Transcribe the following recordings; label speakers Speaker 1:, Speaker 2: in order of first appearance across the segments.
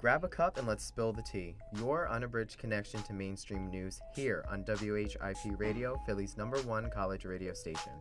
Speaker 1: Grab a cup and let's spill the tea. Your unabridged connection to mainstream news here on WHIP Radio, Philly's #1 college radio station.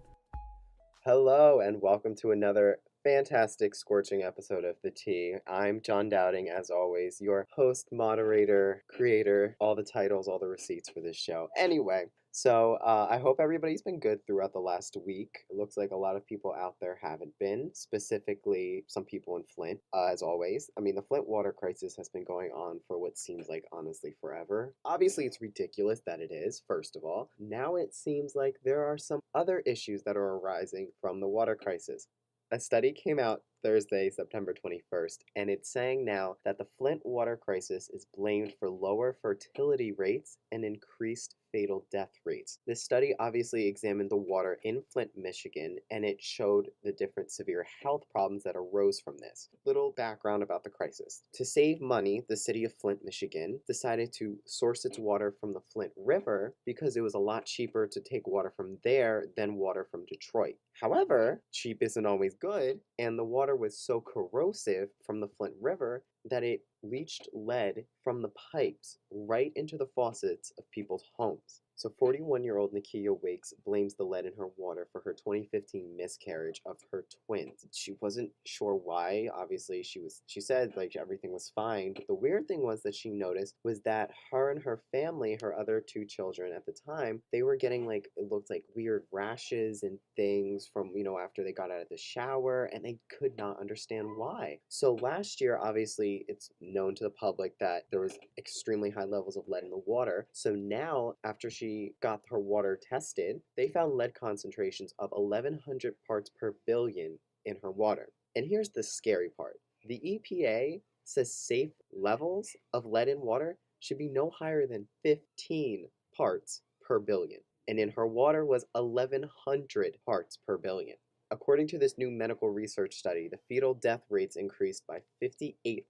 Speaker 1: Hello and welcome to another fantastic, scorching episode of The Tea. I'm Jon Dowding, as always, your host, moderator, creator, all the titles, all the receipts for this show. Anyway, so I hope everybody's been good throughout the last week. It looks like a lot of people out there haven't been, specifically some people in Flint, as always. I mean, the Flint water crisis has been going on for what seems like, honestly, forever. Obviously, it's ridiculous that it is, first of all. Now it seems like there are some other issues that are arising from the water crisis. A study came out Thursday, September 21st, and it's saying now that the Flint water crisis is blamed for lower fertility rates and increased fatal death rates. This study obviously examined the water in Flint, Michigan, and it showed the different severe health problems that arose from this. Little background about the crisis. To save money, the city of Flint, Michigan decided to source its water from the Flint River because it was a lot cheaper to take water from there than water from Detroit. However, cheap isn't always good, and the water was so corrosive from the Flint River that it leached lead from the pipes right into the faucets of people's homes. So 41-year-old Nakia Wakes blames the lead in her water for her 2015 miscarriage of her twins. She wasn't sure why. Obviously, she said like everything was fine, but the weird thing was that she noticed was that her and her family, her other two children at the time, they were getting like, it looked like weird rashes and things from, after they got out of the shower, and they could not understand why. So last year, obviously, it's known to the public that there was extremely high levels of lead in the water. So now, after she got her water tested, they found lead concentrations of 1,100 parts per billion in her water. And here's the scary part. The EPA says safe levels of lead in water should be no higher than 15 parts per billion. And in her water was 1,100 parts per billion. According to this new medical research study, the fetal death rates increased by 58%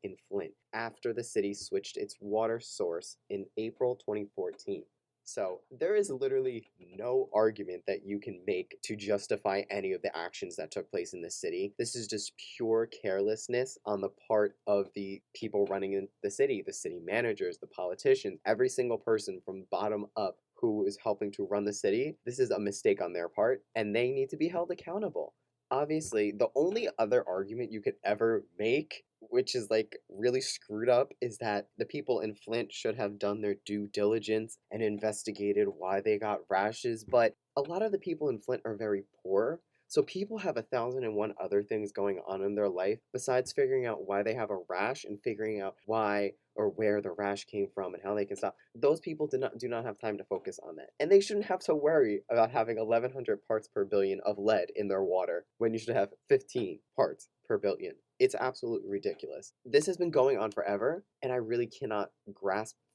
Speaker 1: in Flint after the city switched its water source in April 2014. So there is literally no argument that you can make to justify any of the actions that took place in the city. This is just pure carelessness on the part of the people running in the city managers, the politicians, every single person from bottom up who is helping to run the city. This is a mistake on their part, and they need to be held accountable. Obviously, the only other argument you could ever make, which is like really screwed up, is that the people in Flint should have done their due diligence and investigated why they got rashes. But a lot of the people in Flint are very poor. So people have 1,001 other things going on in their life besides figuring out why they have a rash and figuring out why or where the rash came from and how they can stop. Those people do not have time to focus on that. And they shouldn't have to worry about having 1,100 parts per billion of lead in their water when you should have 15 parts per billion. It's absolutely ridiculous. This has been going on forever, and I really cannot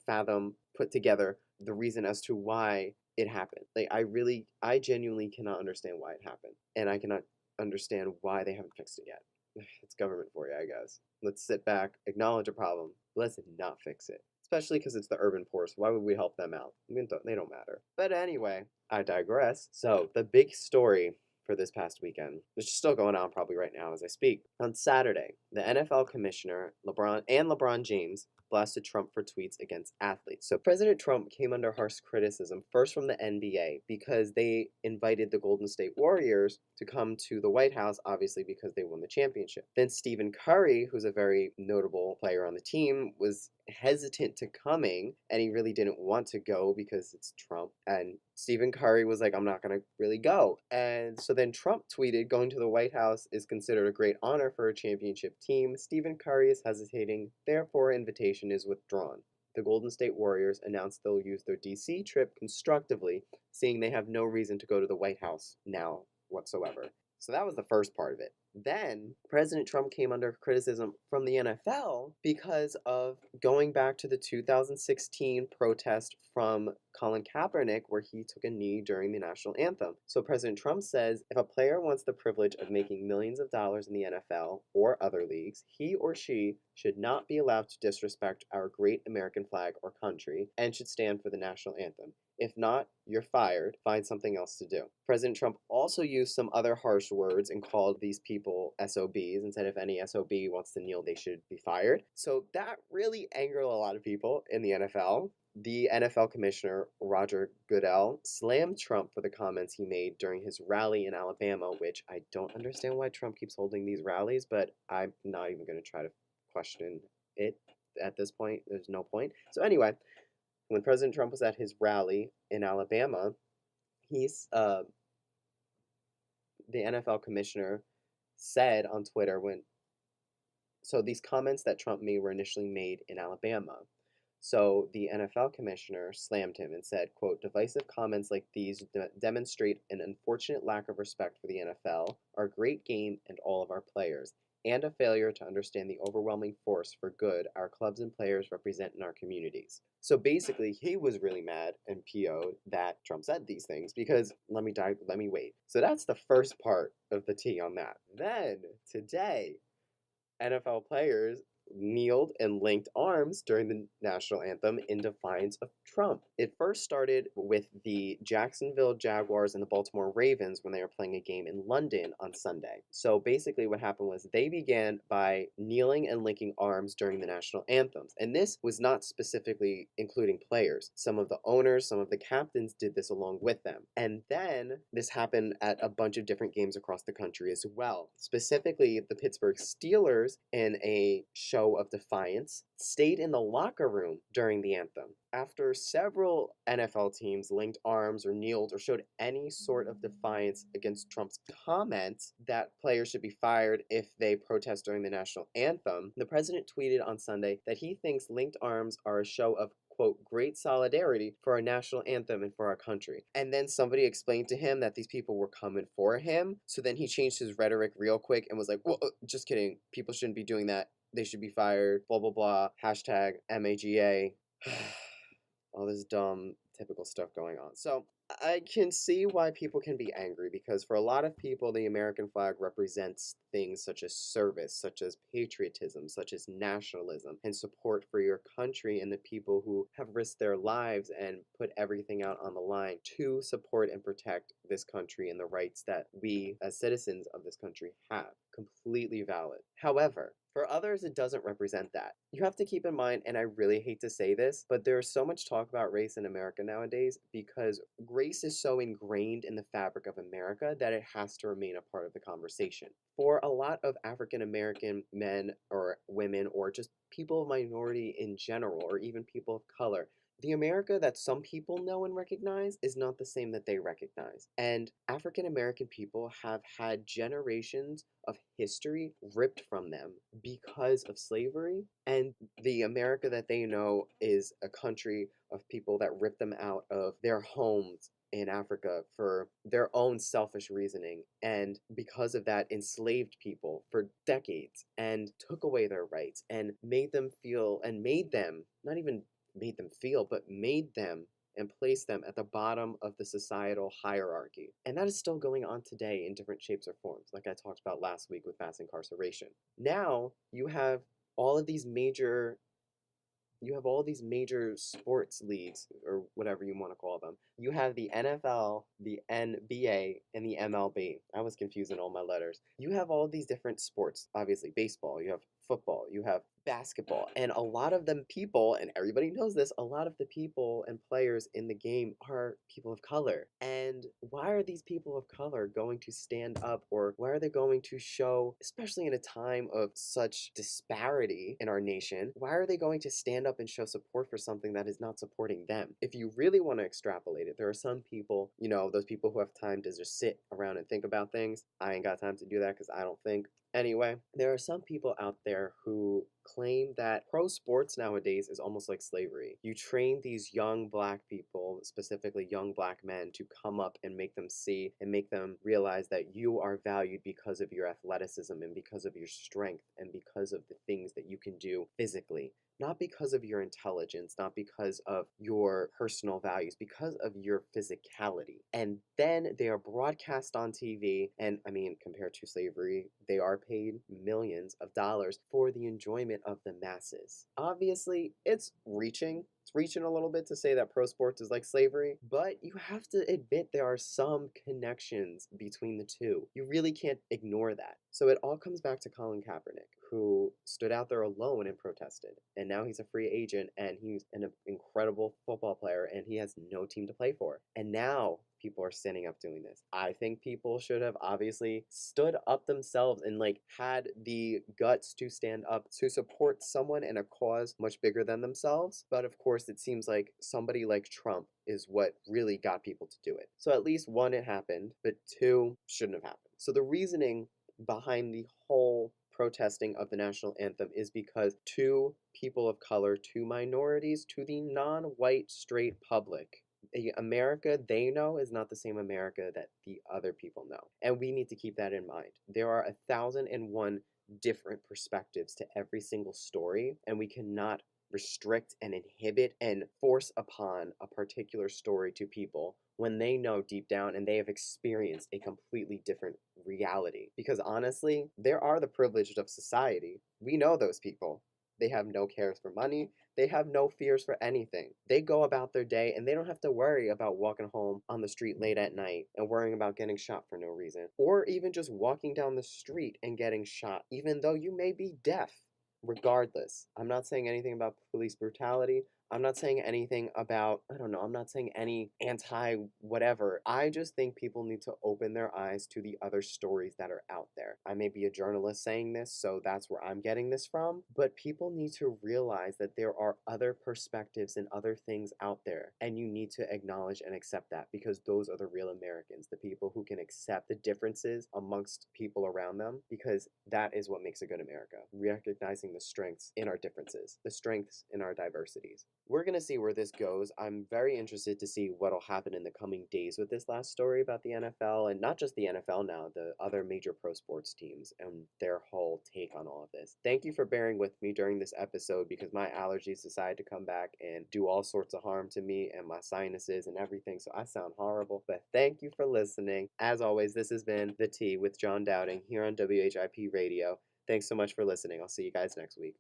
Speaker 1: fathom, put together the reason as to why it happened. Like, I genuinely cannot understand why it happened. And I cannot understand why they haven't fixed it yet. It's government for you, I guess. Let's sit back, acknowledge a problem, but let's not fix it. Especially because it's the urban poor, so why would we help them out? I mean, they don't matter. But anyway, I digress. So, the big story for this past weekend, which is still going on probably right now as I speak. On Saturday, the NFL commissioner, LeBron James, blasted Trump for tweets against athletes. So President Trump came under harsh criticism, first from the NBA, because they invited the Golden State Warriors to come to the White House, obviously because they won the championship. Then Stephen Curry, who's a very notable player on the team, was hesitant to coming, and he really didn't want to go because it's Trump. And Stephen Curry was like, I'm not going to really go. And so then Trump tweeted, going to the White House is considered a great honor for a championship team. Stephen Curry is hesitating, therefore invitation is withdrawn. The Golden State Warriors announced they'll use their DC trip constructively, seeing they have no reason to go to the White House now whatsoever. So that was the first part of it. Then President Trump came under criticism from the NFL because of going back to the 2016 protest from Colin Kaepernick where he took a knee during the national anthem. So President Trump says if a player wants the privilege of making millions of dollars in the NFL or other leagues, he or she should not be allowed to disrespect our great American flag or country and should stand for the national anthem. If not, you're fired. Find something else to do. President Trump also used some other harsh words and called these people SOBs and said if any SOB wants to kneel, they should be fired. So that really angered a lot of people in the NFL. The NFL commissioner, Roger Goodell, slammed Trump for the comments he made during his rally in Alabama, which I don't understand why Trump keeps holding these rallies, but I'm not even going to try to question it at this point. There's no point. So anyway, when President Trump was at his rally in Alabama, he's the NFL commissioner said on Twitter so these comments that Trump made were initially made in Alabama. So the NFL commissioner slammed him and said, quote, divisive comments like these demonstrate an unfortunate lack of respect for the NFL, our great game, and all of our players, and a failure to understand the overwhelming force for good our clubs and players represent in our communities. So basically, he was really mad and PO'd that Trump said these things because let me wait. So that's the first part of the tea on that. Then, today, NFL players kneeled and linked arms during the national anthem in defiance of Trump. It first started with the Jacksonville Jaguars and the Baltimore Ravens when they were playing a game in London on Sunday. So basically what happened was they began by kneeling and linking arms during the national anthems. And this was not specifically including players. Some of the owners, some of the captains did this along with them. And then this happened at a bunch of different games across the country as well. Specifically, the Pittsburgh Steelers in a show of defiance stayed in the locker room during the anthem. After several NFL teams linked arms or kneeled or showed any sort of defiance against Trump's comments that players should be fired if they protest during the national anthem, the president tweeted on Sunday that he thinks linked arms are a show of quote, great solidarity for our national anthem and for our country. And then somebody explained to him that these people were coming for him. So then he changed his rhetoric real quick and was like, well, just kidding. People shouldn't be doing that. They should be fired, blah, blah, blah, hashtag MAGA. All this dumb, typical stuff going on. So I can see why people can be angry because for a lot of people, the American flag represents things such as service, such as patriotism, such as nationalism, and support for your country and the people who have risked their lives and put everything out on the line to support and protect this country and the rights that we as citizens of this country have. Completely valid. However, for others, it doesn't represent that. You have to keep in mind, and I really hate to say this, but there's so much talk about race in America nowadays because race is so ingrained in the fabric of America that it has to remain a part of the conversation. For a lot of African American men or women or just people of minority in general or even people of color, the America that some people know and recognize is not the same that they recognize. And African American people have had generations of history ripped from them because of slavery. And the America that they know is a country of people that ripped them out of their homes in Africa for their own selfish reasoning, and because of that enslaved people for decades and took away their rights and made them feel and made them, not even made them feel, but made them and placed them at the bottom of the societal hierarchy. And that is still going on today in different shapes or forms, like I talked about last week with mass incarceration. Now you have all of these major sports leagues, or whatever you want to call them. You have the NFL, the NBA, and the MLB. I was confusing all my letters. You have all these different sports. Obviously, baseball, you have football, you have basketball, and a lot of them people, and everybody knows this, a lot of the people and players in the game are people of color. And why are these people of color going to stand up, or why are they going to show, especially in a time of such disparity in our nation, why are they going to stand up and show support for something that is not supporting them? If you really want to extrapolate it, there are some people, those people who have time to just sit around and think about things. I ain't got time to do that because I don't think. Anyway, there are some people out there who claim that pro sports nowadays is almost like slavery. You train these young black people, specifically young black men, to come up and make them see and make them realize that you are valued because of your athleticism and because of your strength and because of the things that you can do physically. Not because of your intelligence, not because of your personal values, because of your physicality. And then they are broadcast on TV, and I mean, compared to slavery, they are paid millions of dollars for the enjoyment of the masses. Obviously, it's reaching It's reaching a little bit to say that pro sports is like slavery, but you have to admit there are some connections between the two. You really can't ignore that. So it all comes back to Colin Kaepernick, who stood out there alone and protested. And now he's a free agent and he's an incredible football player and he has no team to play for. And now people are standing up doing this. I think people should have obviously stood up themselves and like had the guts to stand up to support someone and a cause much bigger than themselves. But of course, it seems like somebody like Trump is what really got people to do it. So at least one, it happened, but two, shouldn't have happened. So the reasoning behind the whole protesting of the national anthem is because two people of color, two minorities, to the non-white straight public, the America they know is not the same America that the other people know. And we need to keep that in mind. There are 1,001 different perspectives to every single story, and we cannot restrict and inhibit and force upon a particular story to people when they know deep down and they have experienced a completely different reality. Because honestly, there are the privileged of society. We know those people. They have no cares for money. They have no fears for anything. They go about their day and they don't have to worry about walking home on the street late at night and worrying about getting shot for no reason. Or even just walking down the street and getting shot, even though you may be deaf. Regardless, I'm not saying anything about police brutality. I'm not saying anything about, I don't know, I'm not saying any anti whatever. I just think people need to open their eyes to the other stories that are out there. I may be a journalist saying this, so that's where I'm getting this from, but people need to realize that there are other perspectives and other things out there, and you need to acknowledge and accept that because those are the real Americans, the people who can accept the differences amongst people around them, because that is what makes a good America, recognizing the strengths in our differences, the strengths in our diversities. We're going to see where this goes. I'm very interested to see what will happen in the coming days with this last story about the NFL, and not just the NFL now, the other major pro sports teams and their whole take on all of this. Thank you for bearing with me during this episode because my allergies decided to come back and do all sorts of harm to me and my sinuses and everything, so I sound horrible. But thank you for listening. As always, this has been The Tea with Jon Dowding here on WHIP Radio. Thanks so much for listening. I'll see you guys next week.